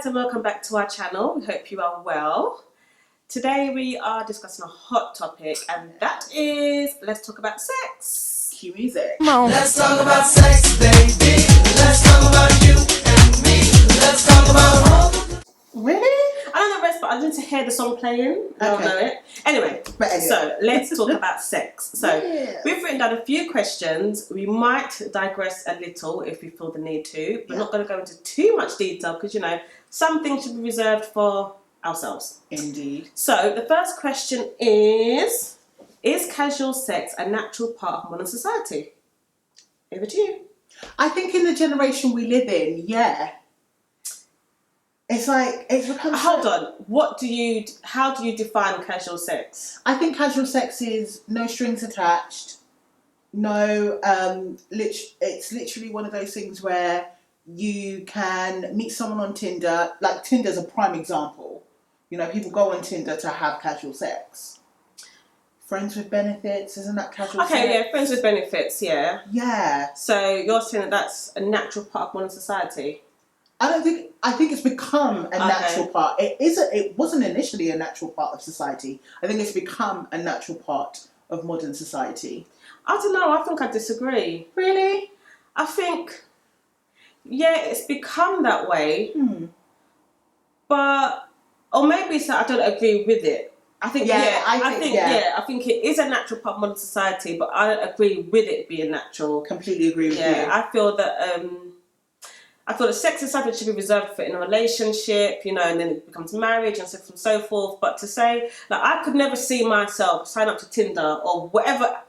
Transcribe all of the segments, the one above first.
and welcome back to our channel. We hope you are well. Today we are discussing a hot topic, and that is, let's talk about sex. Cue music. Come on. Let's talk about sex, baby. Let's talk about you and me. Let's talk about all the... Really? I don't know the rest, but I need to hear the song playing. I don't know it. Anyway, so let's talk about sex. So we've written down a few questions. We might digress a little if we feel the need to. We're not going to go into too much detail because, you know, some things should be reserved for ourselves. Indeed. So the first question is casual sex a natural part of modern society? Over to you. I think in the generation we live in, yeah. It's like, it's become... Hold on. How do you define casual sex? I think casual sex is no strings attached. No, it's literally one of those things where you can meet someone on Tinder. Like, Tinder's a prime example. You know, people go on Tinder to have casual sex. Friends with benefits, isn't that casual sex? Okay, yeah, friends with benefits, yeah. Yeah. So you're saying that that's a natural part of modern society? I think it's become a natural part. It wasn't initially a natural part of society. I think it's become a natural part of modern society. I don't know, I think I disagree. Really? I think, yeah, it's become that way. But, or maybe it's that I don't agree with it. I think, I think it is a natural part of modern society, but I don't agree with it being natural. Completely agree with you. Yeah, I feel that sex is something that should be reserved for in a relationship, you know, and then it becomes marriage and so on and so forth. But to say, like, I could never see myself sign up to Tinder or whatever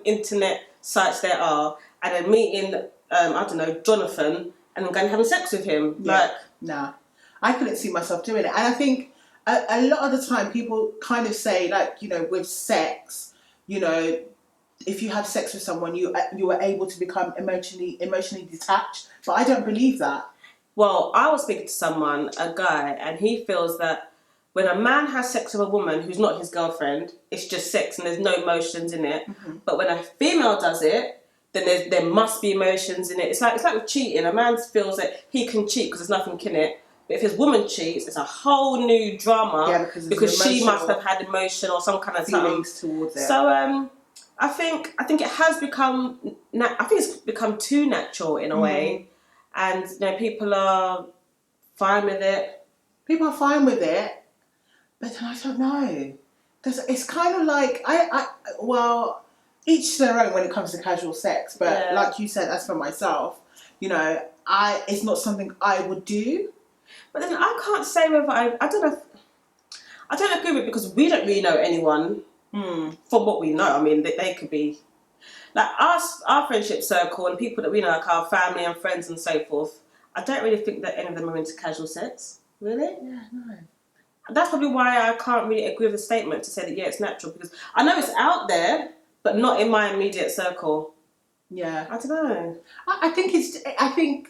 internet sites there are, and then meeting, I don't know, Jonathan, and then going and having sex with him. Yeah. Like, nah, I couldn't see myself doing it. And I think a lot of the time people kind of say, like, you know, with sex, you know, if you have sex with someone, you are able to become emotionally detached. But I don't believe that. Well, I was speaking to someone, a guy, and he feels that when a man has sex with a woman who's not his girlfriend, it's just sex and there's no emotions in it. But when a female does it, then there must be emotions in it. It's like with cheating. A man feels that he can cheat because there's nothing in it. But if his woman cheats, it's a whole new drama because she must have had emotion or some kind of feelings towards it. So I think it has become. I think it's become too natural in a way, and you know, people are fine with it. People are fine with it, but then I don't know. It's kind of like well, each their own when it comes to casual sex. But like you said, as for myself, you know, it's not something I would do. But then I can't say whether I don't know. I don't agree with it because we don't really know anyone. From what we know, I mean, they could be like our friendship circle and people that we know, like our family and friends and so forth. I don't really think that any of them are into casual sex. Really? Yeah, no. That's probably why I can't really agree with the statement to say that it's natural, because I know it's out there, but not in my immediate circle. Yeah, I don't know. I think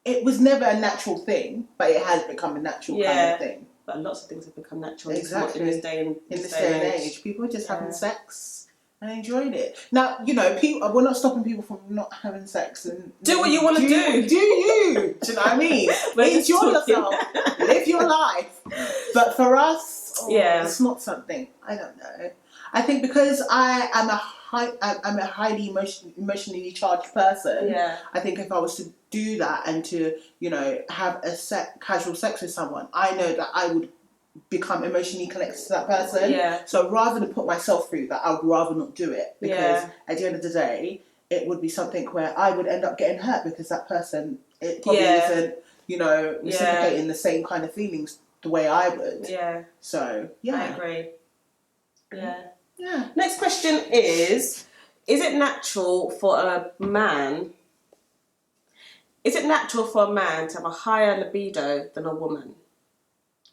it was never a natural thing, but it has become a natural kind of thing. But lots of things have become natural exactly in this day and age. People are just having sex and enjoying it. Now, you know, we're not stopping people from not having sex and do what you want to do. Do you? Do you know what I mean? Enjoy yourself, live your life. But for us, it's not something. I don't know. I think because I am I'm a highly emotionally charged person. Yeah. I think if I was to do that and to, you know, have casual sex with someone, I know that I would become emotionally connected to that person. Yeah. So rather than put myself through that, I would rather not do it, because at the end of the day, it would be something where I would end up getting hurt because that person, it probably isn't, you know, reciprocating the same kind of feelings the way I would. Yeah. So I agree. Yeah. Yeah. Next question is it natural for a man? Is it natural for a man to have a higher libido than a woman?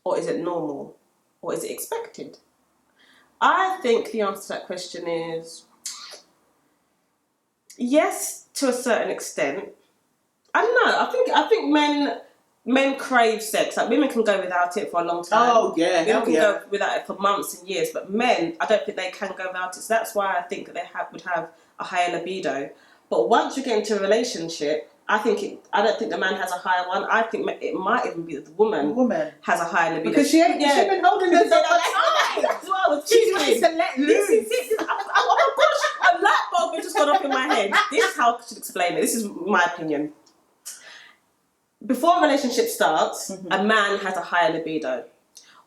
Or is it normal? Or is it expected? I think the answer to that question is yes, to a certain extent. I don't know. I think men crave sex. Like, women can go without it for a long time. Oh yeah, women can go without it for months and years, but men, I don't think they can go without it. So that's why I think that they would have a higher libido. But once you get into a relationship, I don't think the man has a higher one. I think it might even be that the woman has a higher libido. Because she's been holding this up for time. That's what I was She's thinking. ready to let loose. Oh my gosh, a light bulb has just gone off in my head. This is how I should explain it. This is my opinion. Before a relationship starts, a man has a higher libido.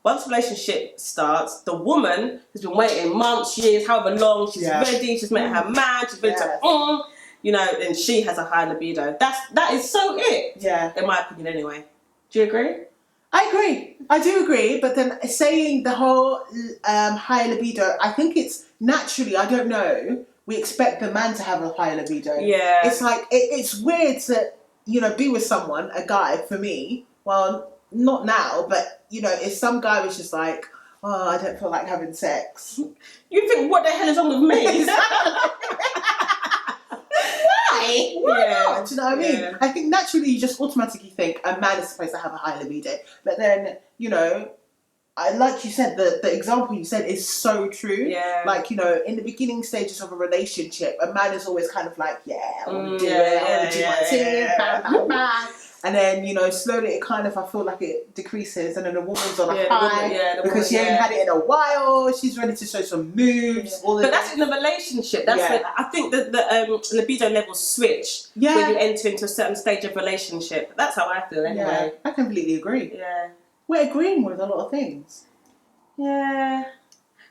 Once a relationship starts, the woman has been waiting months, years, however long, she's ready, she's met her man, she's ready to, you know, and she has a high libido. That is so it. Yeah. In my opinion, anyway. Do you agree? I agree. I do agree. But then saying the whole high libido, I think it's naturally, I don't know, we expect the man to have a high libido. Yeah. It's like, it's weird to, you know, be with someone, a guy, for me. Well, not now, but, you know, if some guy was just like, oh, I don't feel like having sex. You think, what the hell is wrong with me? Why not? Do you know what I mean? Yeah. I think naturally you just automatically think a man is supposed to have a high libido. But then, you know, like you said, the example you said is so true. Yeah. Like, you know, in the beginning stages of a relationship, a man is always kind of like, I want to do it, I want to do my thing, bang, bang, bang. And then, you know, slowly it kind of, I feel like it decreases, and then the woman's on a high because she ain't had it in a while. She's ready to show some moves. But that's in a relationship. That's when, I think that the libido levels switch when you enter into a certain stage of relationship. That's how I feel anyway. Yeah, I completely agree. Yeah. We're agreeing with a lot of things. Yeah.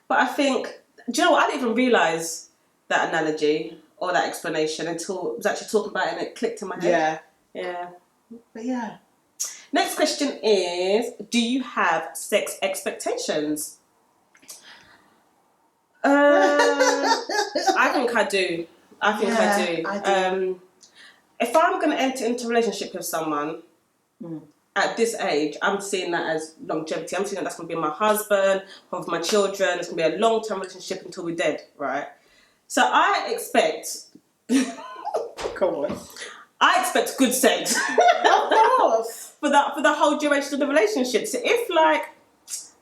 But I think, do you know what? I didn't even realise that analogy or that explanation until I was actually talking about it and it clicked in my head. Yeah. Yeah. But yeah. Next question is, do you have sex expectations? I think I do. I do. If I'm going to enter into a relationship with someone at this age, I'm seeing that as longevity. I'm seeing that that's going to be my husband, with my children. It's going to be a long-term relationship until we're dead, right? So I expect... Come on. I expect good sex. Of course. for the whole duration of the relationship. So if like,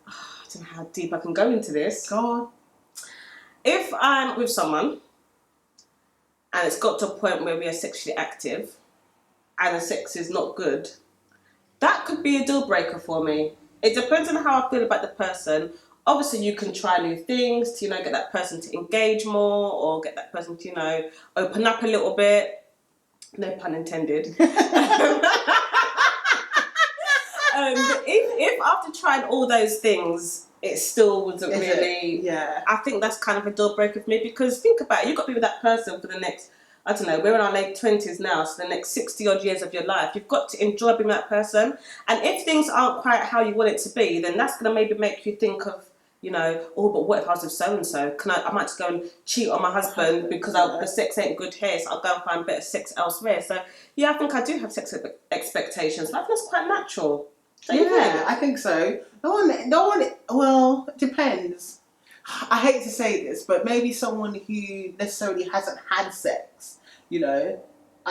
I don't know how deep I can go into this. Go on. If I'm with someone and it's got to a point where we are sexually active and the sex is not good, that could be a deal breaker for me. It depends on how I feel about the person. Obviously, you can try new things to, you know, get that person to engage more or get that person to, you know, open up a little bit. No pun intended. But if after trying all those things, it still wasn't really... I think that's kind of a deal breaker for me, because think about it, you've got to be with that person for the next, I don't know, we're in our late 20s now, so the next 60 odd years of your life, you've got to enjoy being with that person. And if things aren't quite how you want it to be, then that's going to maybe make you think of, you know, oh, but what if I was with so-and-so? I might just go and cheat on my husband because the sex ain't good here, so I'll go and find better sex elsewhere. So, yeah, I think I do have sex expectations. I think that's quite natural. So, I think so. No one, well, it depends. I hate to say this, but maybe someone who necessarily hasn't had sex, you know.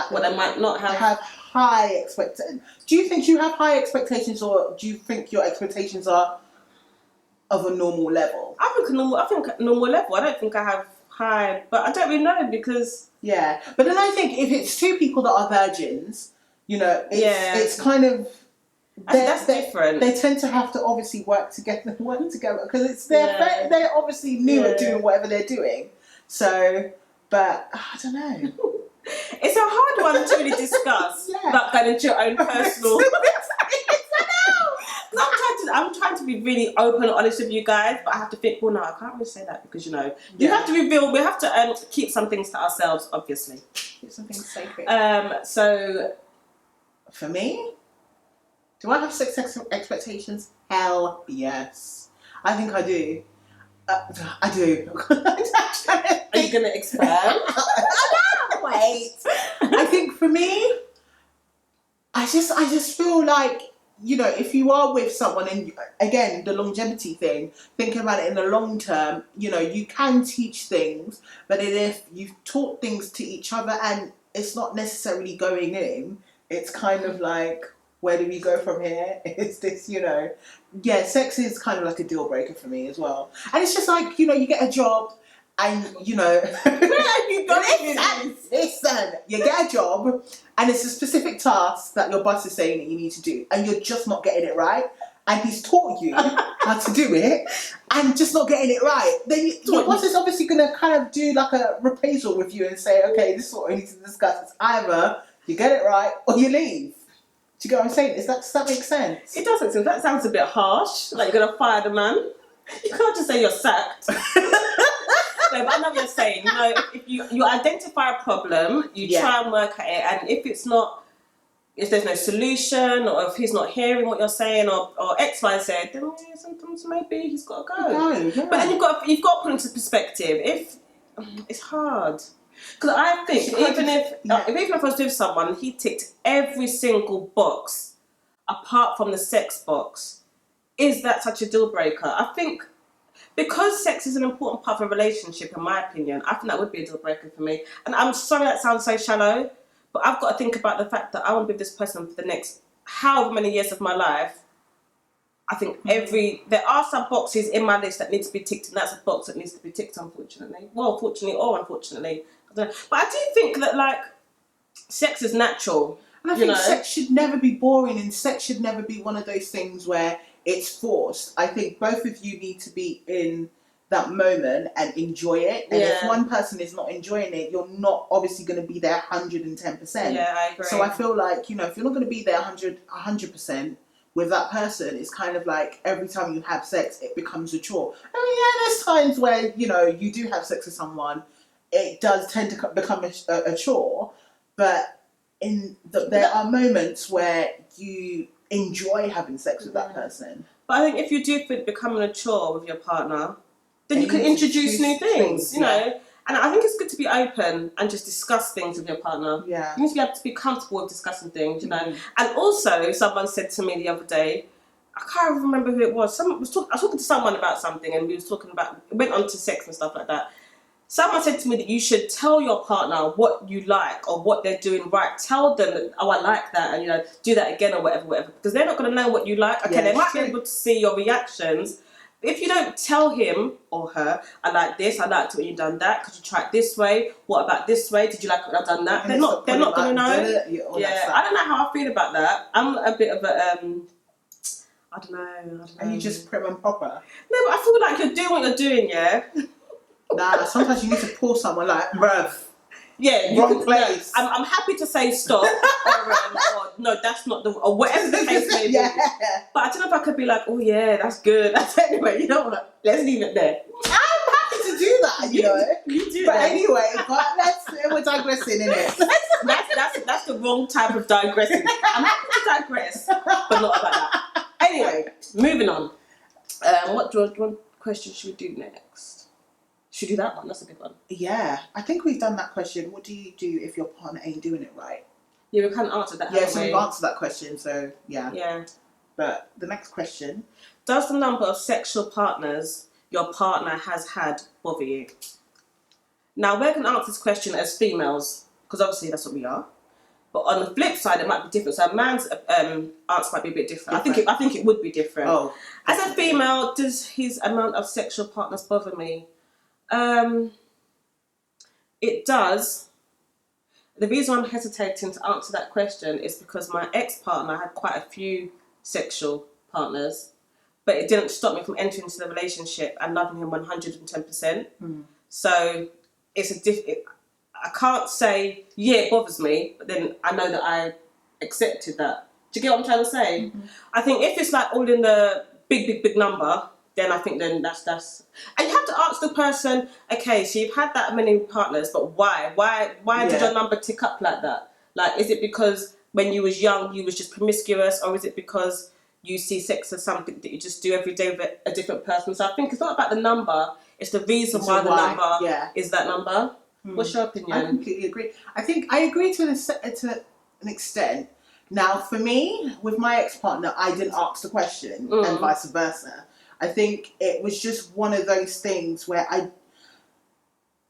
Well, they might not have high expectations. Do you think you have high expectations, or do you think your expectations are of a normal level? I think normal level. I don't think I have high, but I don't really know because... Yeah, but then I think if it's two people that are virgins, you know, it's kind of... That's different. They tend to have to obviously work together because it's they're obviously new at doing whatever they're doing. So, but I don't know. It's a hard one to really discuss without going into your own personal... I'm trying to be really open and honest with you guys, but I have to think, well, no, I can't really say that because, you know, you have to reveal, we have to keep some things to ourselves, obviously. Keep some things sacred. So, for me, do I have sex expectations? Hell yes. I think I do. I do. Are you going to expand? Wait. I think for me, I just feel like, you know, if you are with someone, and again, the longevity thing, thinking about it in the long term, you know, you can teach things, but if you've taught things to each other and it's not necessarily going in, it's kind of like, where do we go from here? Is this, you know, sex is kind of like a deal breaker for me as well. And it's just like, you know, you get a job and you know, you got it. listen, you get a job, and it's a specific task that your boss is saying that you need to do, and you're just not getting it right, and he's taught you how to do it, and just not getting it right. Then your boss is obviously going to kind of do like a reprisal with you and say, okay, this is what we need to discuss. It's either you get it right or you leave. Do you get what I'm saying? Does that make sense? It does make sense. That sounds a bit harsh. Like you're gonna fire the man. You can't just say you're sacked. No, but I know what you're saying. You know, if you identify a problem, you try and work at it, and if there's no solution, or if he's not hearing what you're saying, or X, Y, Z, then sometimes maybe he's got to go. Yeah. But then you've got to put into perspective. If it's hard, because I think even if I was with someone, he ticked every single box apart from the sex box. Is that such a deal breaker? I think. Because sex is an important part of a relationship, in my opinion, I think that would be a deal breaker for me. And I'm sorry that sounds so shallow, but I've got to think about the fact that I want to be with this person for the next however many years of my life. I think there are some boxes in my list that need to be ticked, and that's a box that needs to be ticked, unfortunately. Well, fortunately or unfortunately. I don't know. But I do think that, like, sex is natural. And I think sex should never be boring, and sex should never be one of those things where it's forced. I think both of you need to be in that moment and enjoy it. And if one person is not enjoying it, you're not obviously going to be there 110%. Yeah, I agree. So I feel like, if you're not going to be there 100% with that person, it's kind of like every time you have sex, it becomes a chore. I mean, there's times where, you do have sex with someone, it does tend to become a chore, but there are moments where you enjoy having sex with that person. But I think if you do becoming a chore with your partner, then you can introduce new things, you know. And I think it's good to be open and just discuss things with your partner. Yeah. You need to be able to be comfortable with discussing things, you know. And also, someone said to me the other day, I can't remember who it was. I was talking to someone about something, and we went on to sex and stuff like that. Someone said to me that you should tell your partner what you like or what they're doing right. Tell them that, I like that, and do that again or whatever. Because they're not going to know what you like. Okay, they might be able to see your reactions. If you don't tell him or her, I like this, I liked it when you done that, could you try it this way? What about this way? Did you like it when I've done that? They're not going to know. Yeah, I don't know how I feel about that. I'm a bit of a, I don't know. Are you just prim and proper? No, but I feel like you're doing what you're doing, yeah? Nah, sometimes you need to pull someone like, bruv. Yeah, wrong place. No, I'm happy to say stop, or no, that's not or whatever the case may be. But I don't know if I could be like, oh yeah, that's good. Anyway, you know what? Let's leave it there. I'm happy to do that, you know. You do but that. Anyway, we're digressing, innit? That's the wrong type of digressing. I'm happy to digress, but not about that. Anyway, moving on. What question should we do next? Should we do that one? That's a good one. Yeah, I think we've done that question. What do you do if your partner ain't doing it right? Yeah, we kind of answered that. Yeah, so we've answered that question, so yeah. Yeah. But the next question. Does the number of sexual partners your partner has had bother you? Now, we're going to answer this question as females, because obviously that's what we are. But on the flip side, it might be different. So a man's answer might be a bit different. I think it would be different. Oh. As a female, does his amount of sexual partners bother me? It does. The reason I'm hesitating to answer that question is because my ex-partner had quite a few sexual partners, but it didn't stop me from entering into the relationship and loving him 110%. So I can't say, it bothers me, but then I know that I accepted that. Do you get what I'm trying to say? I think if it's like all in the big number, then I think that's and you have to ask the person, okay, so you've had that many partners, but why did your number tick up like that? Like, is it because when you was young you was just promiscuous, or is it because you see sex as something that you just do every day with a different person? So I think it's not about the number, it's the reason why the number is that number. What's your opinion? I completely agree. I think I agree to an extent. Now, for me, with my ex-partner, I didn't ask the question, and vice versa. I think it was just one of those things where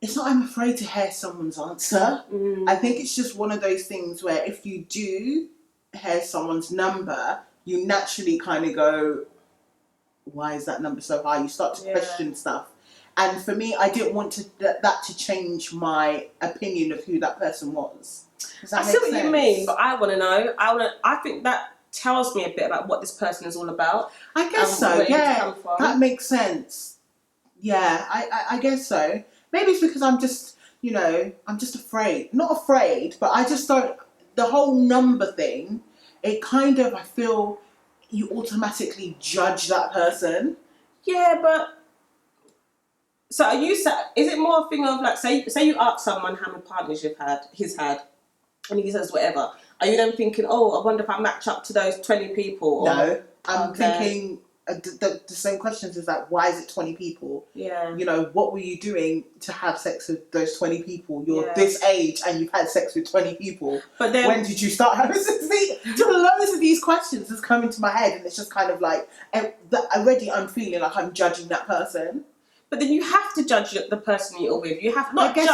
it's not I'm afraid to hear someone's answer. I think it's just one of those things where if you do hear someone's number, you naturally kind of go, why is that number so high? You start to question stuff. And for me, I didn't want that to change my opinion of who that person was. Does that I make see what sense? you mean, but I want to know. I think that tells me a bit about what this person is all about. I guess so. Where Yeah, you come from. that makes sense. Yeah, I guess so. Maybe it's because I'm just, I'm just afraid. Not afraid, but I just don't. The whole number thing, it kind of, I feel, you automatically judge that person. Yeah, but so are you? Is it more a thing of like, say you ask someone how many partners he's had, and he says whatever. Are you then thinking, oh, I wonder if I match up to those 20 people? Or, no, I'm thinking the same questions is like, why is it 20 people? Yeah. What were you doing to have sex with those 20 people? You're this age and you've had sex with 20 people. But then, when did you start having sex? Loads of these questions has come into my head, and it's just kind of like, already I'm feeling like I'm judging that person. But then you have to judge the person you're with. You have not judge.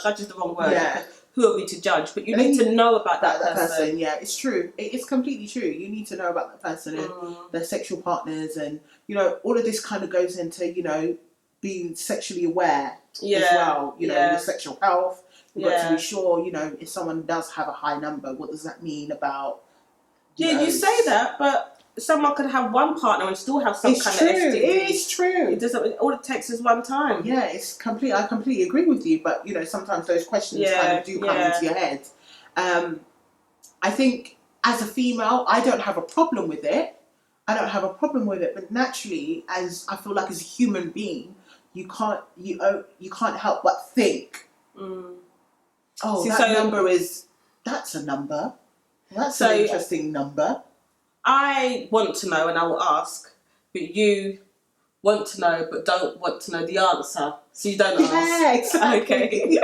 Judge is the wrong word. Yeah. Who are we to judge? But you need to know about that person. Yeah, it's true. It's completely true. You need to know about that person and their sexual partners, and all of this kind of goes into being sexually aware as well. Your sexual health. You've got to be sure. If someone does have a high number, what does that mean about? You say that, but someone could have one partner and still have some kind of STD. It's true. It doesn't. All it takes is one time. Yeah, I completely agree with you. But sometimes those questions kind of do come into your head. I think as a female, I don't have a problem with it. But naturally, as I feel like as a human being, you can't help but think. Oh, that's a number. That's an interesting number. I want to know and I will ask, but you want to know but don't want to know the answer, so you don't ask. Yeah, exactly. Okay.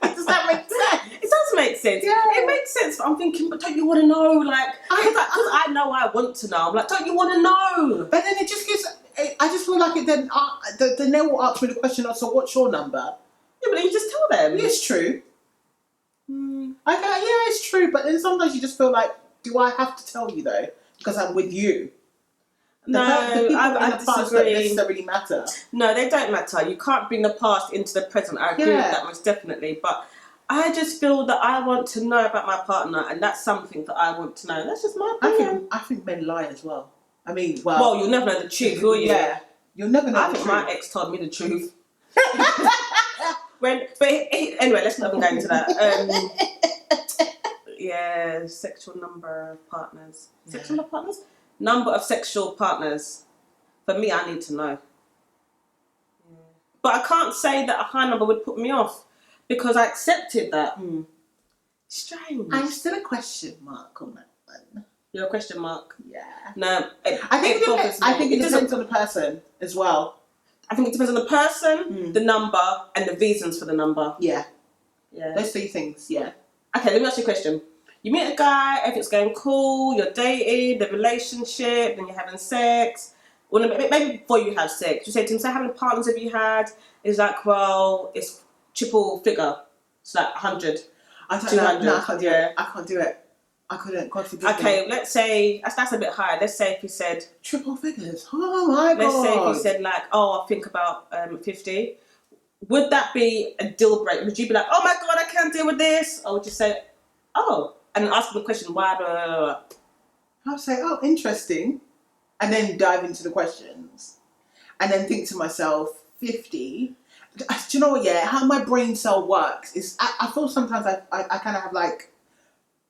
Does that make sense? It does make sense. Yeah. It makes sense, but I'm thinking, but don't you want to know? Like, because I know I want to know. I'm like, don't you want to know? But then it just gives. I just feel like it then. Then they will ask me the question. So what's your number? Yeah, but then you just tell them. It's true. It's true. But then sometimes you just feel like, do I have to tell you though? Because I'm with you. The people in the past don't necessarily matter. No, they don't matter. You can't bring the past into the present. I agree with that most definitely. But I just feel that I want to know about my partner, and that's something that I want to know. That's just my opinion. I think men lie as well. I mean, well, you'll never know the truth, will you? Yeah, you'll never know. I think my ex told me the truth. Anyway, let's not even go into that. Sexual number of partners. Sexual partners? Number of sexual partners. For me, I need to know. Yeah. But I can't say that a high number would put me off because I accepted that. Strange. I'm still a question mark on that one. You're a question mark? Yeah. No, I think it depends on the person as well. I think it depends on the person, the number, and the reasons for the number. Yeah. Yeah. Those three things, yeah. Okay, let me ask you a question. You meet a guy, everything's going cool, you're dating, the relationship, then you're having sex. Well, maybe before you have sex, you say to him, so how many partners have you had? He's like, well, it's triple figure. It's like 100. I don't know. No, I can't do it. I can't do it. I couldn't. God forbid. Okay, let's say, that's a bit higher. Let's say if he said... Triple figures? Oh my God. Let's say if he said like, oh, I think about 50. Would that be a deal breaker? Would you be like, oh my God, I can't deal with this? Or would you say, oh... And ask them the question, why, blah, blah, blah. I'll say, oh, interesting. And then dive into the questions. And then think to myself, 50. Do you know what, how my brain cell works is, I feel sometimes I kind of have like,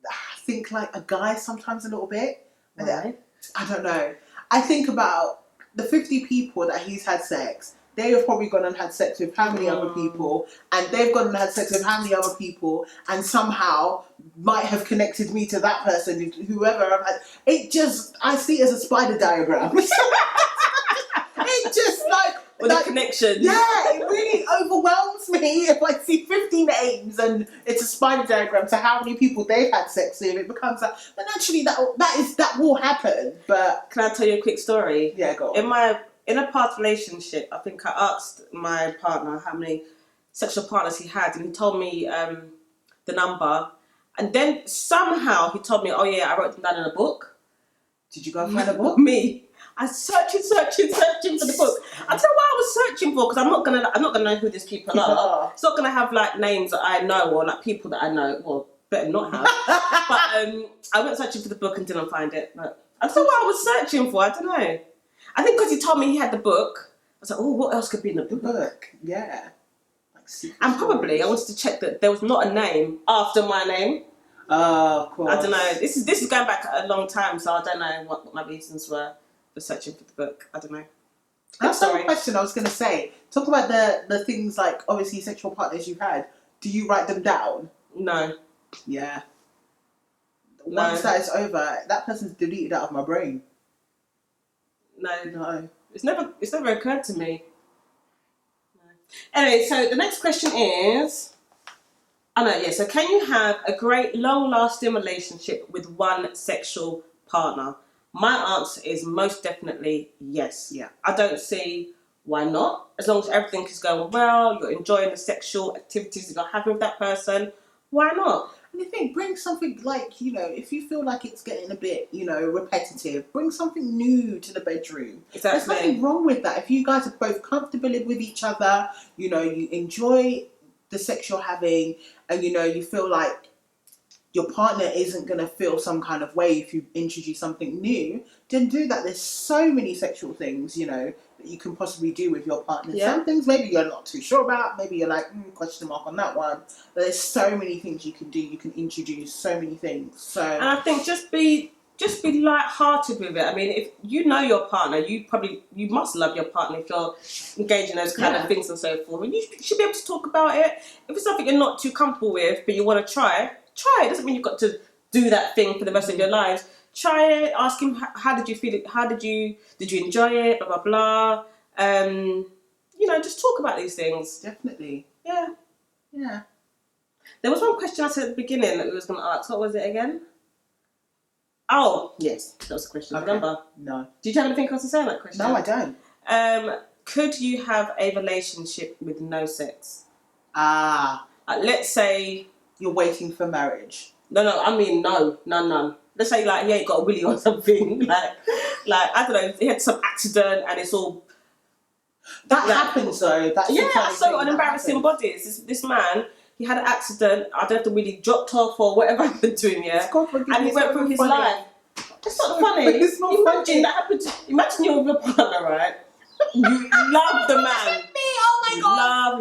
I think like a guy sometimes a little bit. Right. I don't know. I think about the 50 people that he's had sex. They have probably gone and had sex with how many other people, and they've gone and had sex with how many other people, and somehow might have connected me to that person, whoever I've had. I see it as a spider diagram. It just with a connection. Yeah, it really overwhelms me if I see 50 names and it's a spider diagram to how many people they've had sex with. It becomes and actually that will happen. But can I tell you a quick story? Yeah, go on. In a past relationship, I think I asked my partner how many sexual partners he had, and he told me the number. And then somehow he told me, oh yeah, I wrote them down in a book. Did you go find a book? Me. I was searching for the book. I tell you what I was searching for, because I'm not gonna know who these people are. It's not gonna have like names that I know or like people that I know. Well, better not have. But I went searching for the book and didn't find it. But I don't know what I was searching for. I don't know. I think because he told me he had the book, I was like, oh, what else could be in the book? Yeah. Like and probably I wanted to check that there was not a name after my name. Of course. I don't know. This is going back a long time, so I don't know what my reasons were for searching for the book. I don't know. That's not a question I was going to say. Talk about the things like, obviously, sexual partners you've had. Do you write them down? No. Yeah. Once that is over, that person's deleted out of my brain. No. It's never occurred to me. No. Anyway, so the next question is... So can you have a great long-lasting relationship with one sexual partner? My answer is most definitely yes. Yeah. I don't see why not. As long as everything is going well, you're enjoying the sexual activities that you're having with that person, why not? And I think bring something like, if you feel like it's getting a bit, repetitive, bring something new to the bedroom. Exactly. There's nothing wrong with that. If you guys are both comfortable with each other, you enjoy the sex you're having, and you feel like your partner isn't going to feel some kind of way if you introduce something new, then do that. There's so many sexual things, that you can possibly do with your partner. Yeah. Some things maybe you're not too sure about. Maybe you're like, question mark on that one. But there's so many things you can do. You can introduce so many things. So, and I think just be light-hearted with it. I mean, if you know your partner, you must love your partner if you're engaging in those kind of things and so forth. And you should be able to talk about it. If it's something you're not too comfortable with, but you want to try it. It doesn't mean you've got to do that thing for the rest of your lives. Try it. Ask him, how did you feel it? Did you enjoy it? Blah blah blah. Just talk about these things. Definitely. Yeah. There was one question I said at the beginning that we was going to ask. What was it again? Oh, yes, that was the question. Okay. Remember? No. Did you have anything else to say on that question? No, I don't. Could you have a relationship with no sex? Let's say you're waiting for marriage. No, I mean none. Let's say like he ain't got a willy or something. like I don't know, he had some accident and it's all. That happens though. I saw it on Embarrassing Bodies. This man, he had an accident. I don't know if the willy dropped off or whatever happened to him. Yeah, and he went through his life. It's not funny. It's not imagine funny. that happened to. Imagine you're with your partner, right? You love the man. Oh my god.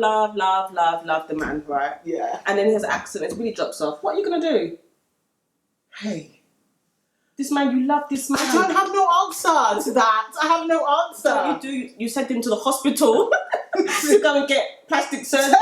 Love the man, right? Yeah. And then he has an accident. It really drops off. What are you gonna do? Hey, this man, you love this man. I don't have no answer to that. I have no answer. So you send him to the hospital to go and get plastic surgery.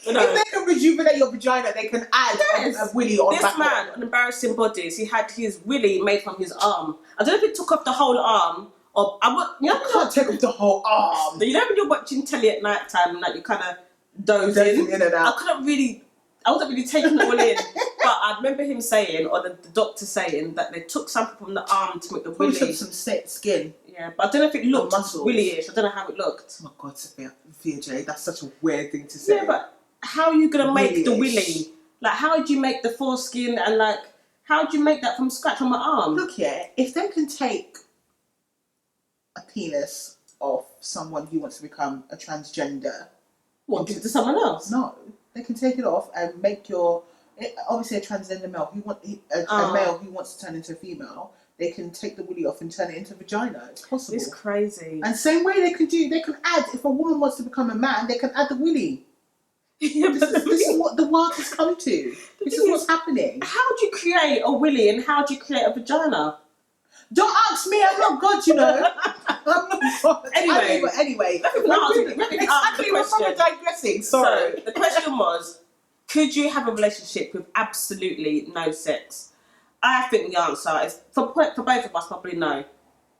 If they can rejuvenate your vagina, they can add a willy on this man on Embarrassing Bodies, he had his willy made from his arm. I don't know if it took off the whole arm or you can't take off the whole arm. You know when you're watching telly at night time and like you kind of dozing in and out. I wasn't really taking it all in, but I remember him saying, or the doctor saying, that they took something from the arm to make the willy. Took some skin. Yeah, but I don't know if it looked muscles. willy-ish. I don't know how it looked. Oh my God, Sophia J, that's such a weird thing to say. Yeah, but how are you gonna make the willy? Like, how would you make the foreskin and like, how would you make that from scratch on my arm? Look here, if they can take a penis off someone who wants to become a transgender, what, give it to someone else? No, they can take it off and make obviously a transgender male a male who wants to turn into a female. They can take the willy off and turn it into a vagina. It's possible. It's crazy. And same way they can add, if a woman wants to become a man, they can add the willy. Yeah, this is what the world has come to. This is what's happening. How do you create a willy and how do you create a vagina? Don't ask me, I'm not God, I'm not God. Anyway. We're digressing, sorry. So, the question was, could you have a relationship with absolutely no sex? I think the answer is, for both of us, probably no.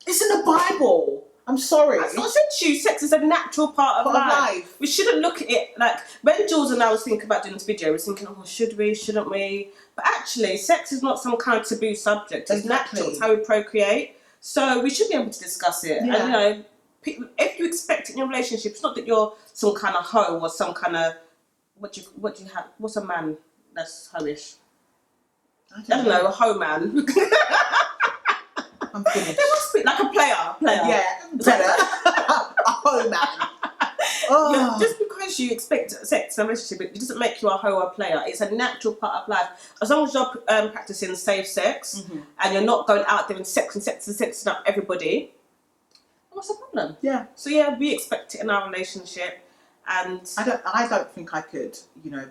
It's in the Bible. I'm sorry. That's not said to you. Sex is a natural part of life. We shouldn't look at it like, when Jules and I was thinking about doing this video, we were thinking, oh, should we, shouldn't we? But actually, sex is not some kind of taboo subject. It's natural. It's how we procreate. So we should be able to discuss it. Yeah. And if you expect it in your relationship, it's not that you're some kind of hoe or some kind of, what do you have? What's a man that's hoish? I don't know, a hoe man. I'm finished. There must be like a player. Yeah, better. A hoe man. Oh. Yeah, just because you expect sex in a relationship, it doesn't make you a hoe or a player. It's a natural part of life. As long as you're practicing safe sex and you're not going out there and sexing up everybody, what's the problem? Yeah. So yeah, we expect it in our relationship, and I don't think I could,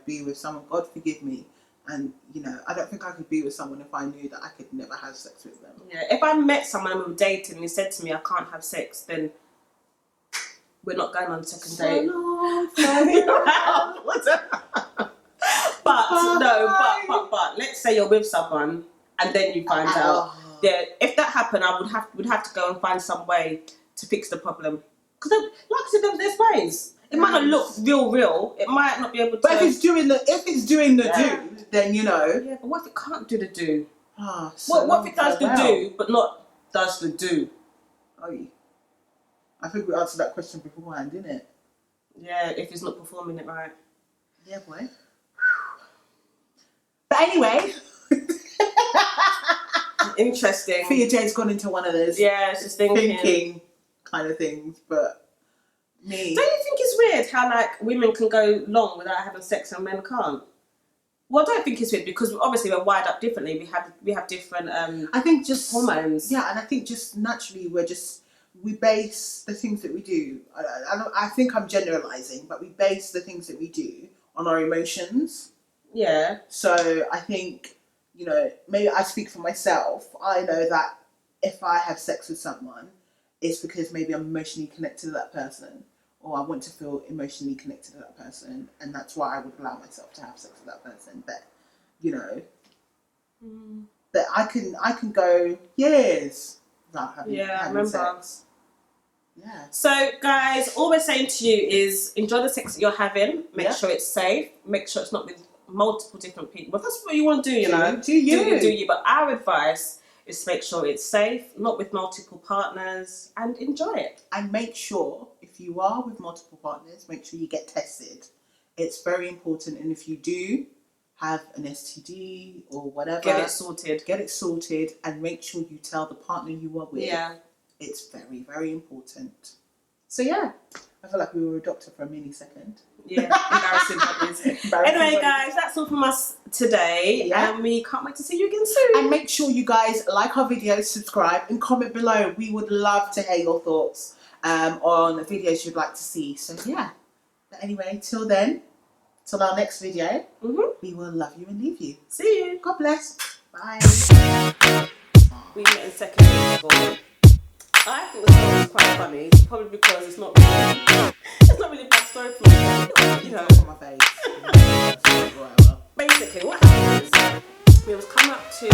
be with someone. God forgive me. And I don't think I could be with someone if I knew that I could never have sex with them. yeah, if I met someone and we were dating and he said to me, I can't have sex, then we're not going on a second date. But let's say you're with someone and then you find out. Yeah, if that happened, we'd have to go and find some way to fix the problem. Because like I said, there's ways. It might not look real. It might not be able to. But if it's doing the do, then Yeah, but what if it can't do the do? So what if it does the do, but not does the do? Oh, I think we answered that question beforehand, didn't it? Yeah, if it's not performing it right. Yeah, boy. But anyway. Interesting. Thea Jane's gone into one of those just thinking kind of things, but me. Don't you think it's weird how like women can go long without having sex and men can't? Well, I don't think it's weird because obviously we're wired up differently. We have different I think just hormones. Yeah, and I think just naturally we base the things that we do. I think I'm generalizing, but we base the things that we do on our emotions. Yeah. So I think, maybe I speak for myself. I know that if I have sex with someone, it's because maybe I'm emotionally connected to that person, or I want to feel emotionally connected to that person, and that's why I would allow myself to have sex with that person. But, that I can go years without having sex. Yeah. So, guys, all we're saying to you is enjoy the sex that you're having. Make sure it's safe. Make sure it's not with multiple different people. If that's what you want to do, do you. Do you. But our advice is to make sure it's safe, not with multiple partners, and enjoy it. And make sure, if you are with multiple partners, make sure you get tested. It's very important. And if you do have an STD or whatever, get it sorted, and make sure you tell the partner you are with. Yeah. It's very, very important. So yeah, I feel like we were a doctor for a mini second. Yeah, embarrassing bodies. Anyway, guys, that's all from us today. Yeah. And we can't wait to see you again soon. And make sure you guys like our videos, subscribe, and comment below. We would love to hear your thoughts on the videos you'd like to see. So yeah. But anyway, till then, till our next video, we will love you and leave you. See you. God bless. Bye. We met in secondary school. I think the story is quite funny, probably because it's not really a bad story for me. On my face. Basically, what happened is we was coming up to